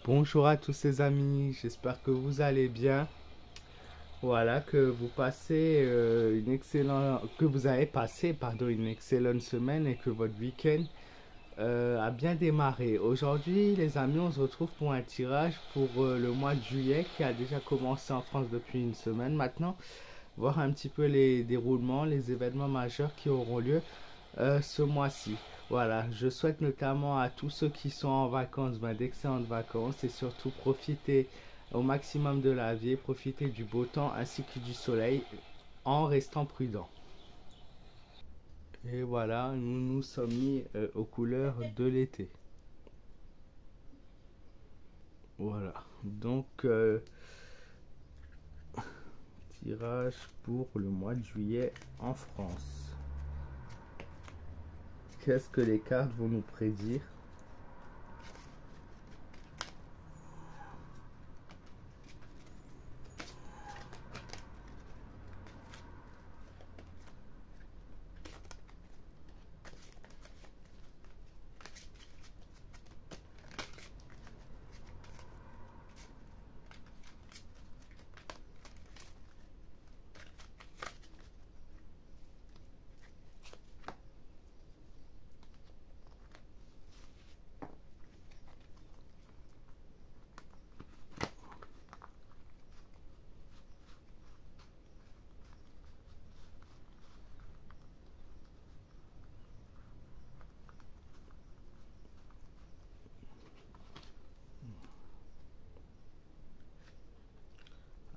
Bonjour à tous ces amis, j'espère que vous allez bien. Voilà, que vous passez que vous avez passé, pardon, une excellente semaine et que votre week-end a bien démarré. Aujourd'hui, les amis, on se retrouve pour un tirage pour le mois de juillet qui a déjà commencé en France depuis une semaine maintenant. Voir un petit peu les déroulements, les événements majeurs qui auront lieu ce mois-ci. Voilà, je souhaite notamment à tous ceux qui sont en vacances d'excellentes vacances et surtout profiter au maximum de la vie, profiter du beau temps ainsi que du soleil en restant prudent. Et voilà, nous nous sommes mis aux couleurs de l'été. Voilà, donc tirage pour le mois de juillet en France. Qu'est-ce que les cartes vont nous prédire?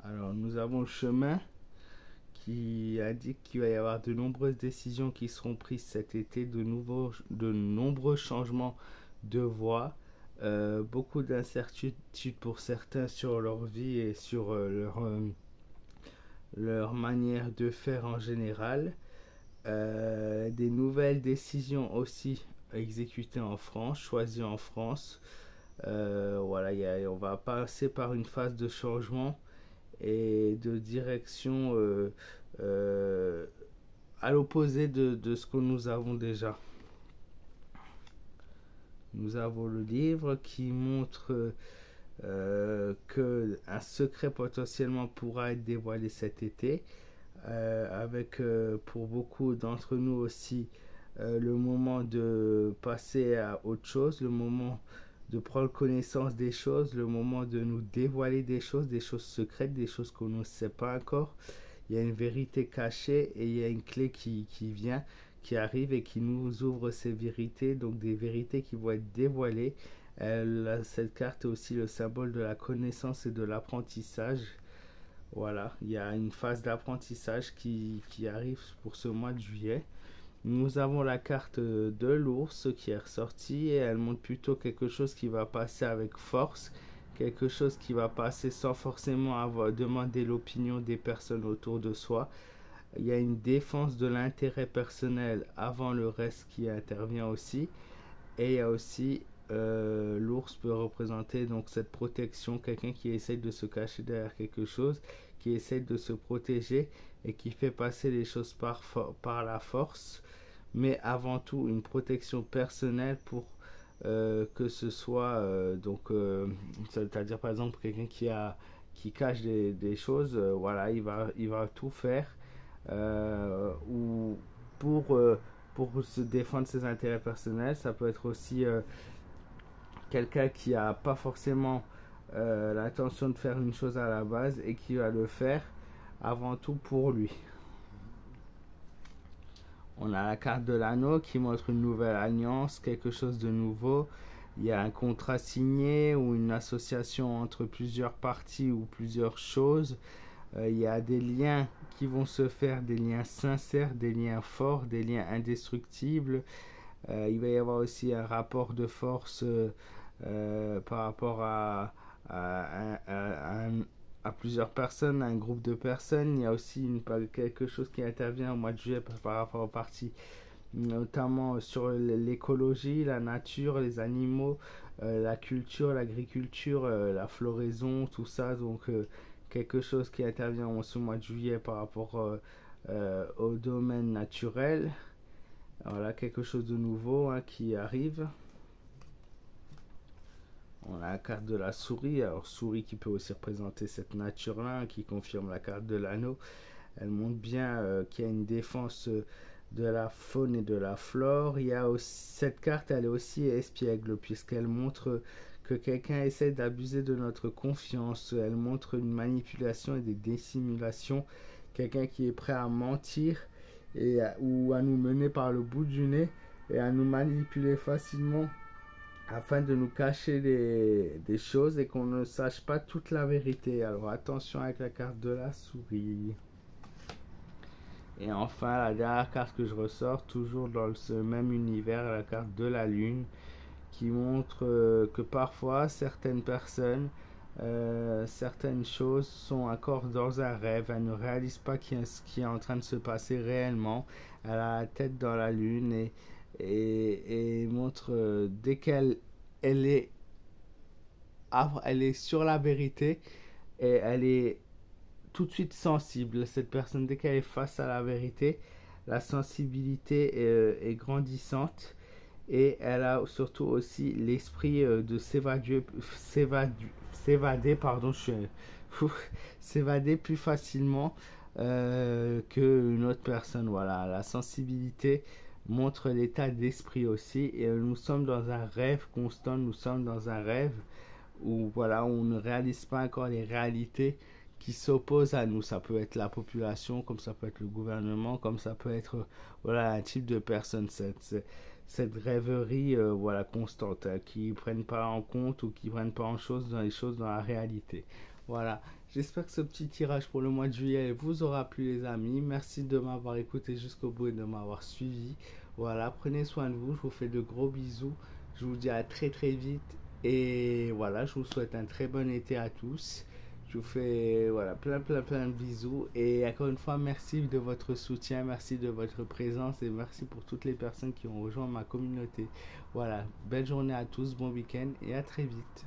Alors, nous avons le chemin qui indique qu'il va y avoir de nombreuses décisions qui seront prises cet été, de nombreux changements de voie, beaucoup d'incertitudes pour certains sur leur vie et sur leur manière de faire en général. Des nouvelles décisions aussi exécutées en France, choisies en France. Voilà, on va passer par une phase de changement et de direction euh, à l'opposé de ce que nous avons déjà. Nous avons le livre qui montre que un secret potentiellement pourra être dévoilé cet été, avec pour beaucoup d'entre nous aussi le moment de passer à autre chose, le moment de prendre connaissance des choses, le moment de nous dévoiler des choses secrètes, des choses qu'on ne sait pas encore. Il y a une vérité cachée et il y a une clé qui vient, qui arrive et qui nous ouvre ces vérités, donc des vérités qui vont être dévoilées. Cette carte est aussi le symbole de la connaissance et de l'apprentissage. Voilà, il y a une phase d'apprentissage qui arrive pour ce mois de juillet. Nous avons la carte de l'ours qui est ressortie et elle montre plutôt quelque chose qui va passer avec force, quelque chose qui va passer sans forcément avoir demandé l'opinion des personnes autour de soi. Il y a une défense de l'intérêt personnel avant le reste qui intervient aussi. Et il y a aussi l'ours peut représenter donc cette protection, quelqu'un qui essaye de se cacher derrière quelque chose, qui essaye de se protéger et qui fait passer les choses par la force, mais avant tout une protection personnelle pour que ce soit c'est-à-dire par exemple quelqu'un qui cache des choses, voilà, il va tout faire ou pour pour se défendre ses intérêts personnels. Ça peut être aussi quelqu'un qui n'a pas forcément l'intention de faire une chose à la base et qui va le faire avant tout pour lui. On a la carte de l'anneau qui montre une nouvelle alliance, quelque chose de nouveau. Il y a un contrat signé ou une association entre plusieurs parties ou plusieurs choses. Il y a des liens qui vont se faire, des liens sincères, des liens forts, des liens indestructibles. Il va y avoir aussi un rapport de force par rapport à plusieurs personnes, à un groupe de personnes. Il y a aussi quelque chose qui intervient au mois de juillet par rapport aux parties, notamment sur l'écologie, la nature, les animaux, la culture, l'agriculture, la floraison, tout ça. Donc quelque chose qui intervient au mois de juillet par rapport au domaine naturel. Voilà, quelque chose de nouveau qui arrive. On a la carte de la souris. Alors souris qui peut aussi représenter cette nature-là, qui confirme la carte de l'anneau. Elle montre bien qu'il y a une défense de la faune et de la flore. Il y a aussi, cette carte, elle est aussi espiègle, puisqu'elle montre que quelqu'un essaie d'abuser de notre confiance. Elle montre une manipulation et des dissimulations. Quelqu'un qui est prêt à mentir ou à nous mener par le bout du nez et à nous manipuler facilement afin de nous cacher des choses et qu'on ne sache pas toute la vérité. Alors attention avec la carte de la souris. Et enfin, la dernière carte que je ressors, toujours dans ce même univers, la carte de la lune, qui montre que parfois certaines personnes, certaines choses sont encore dans un rêve. Elles ne réalisent pas ce qui est en train de se passer réellement. Elle a la tête dans la lune et montre dès elle est sur la vérité et elle est tout de suite sensible. Cette personne, dès qu'elle est face à la vérité, la sensibilité est grandissante et elle a surtout aussi l'esprit de s'évader plus facilement qu'une autre personne. Voilà, la sensibilité montre l'état d'esprit aussi et nous sommes dans un rêve constant, nous sommes dans un rêve où voilà, on ne réalise pas encore les réalités qui s'opposent à nous. Ça peut être la population, comme ça peut être le gouvernement, comme ça peut être voilà, un type de personne. Cette rêverie voilà, constante, qui ne prennent pas en compte ou qui ne prennent pas en chose dans les choses dans la réalité. Voilà, j'espère que ce petit tirage pour le mois de juillet vous aura plu les amis. Merci de m'avoir écouté jusqu'au bout et de m'avoir suivi. Voilà, prenez soin de vous, je vous fais de gros bisous. Je vous dis à très très vite et voilà, je vous souhaite un très bon été à tous. Je vous fais voilà, plein de bisous et encore une fois merci de votre soutien, merci de votre présence et merci pour toutes les personnes qui ont rejoint ma communauté. Voilà, belle journée à tous, bon week-end et à très vite.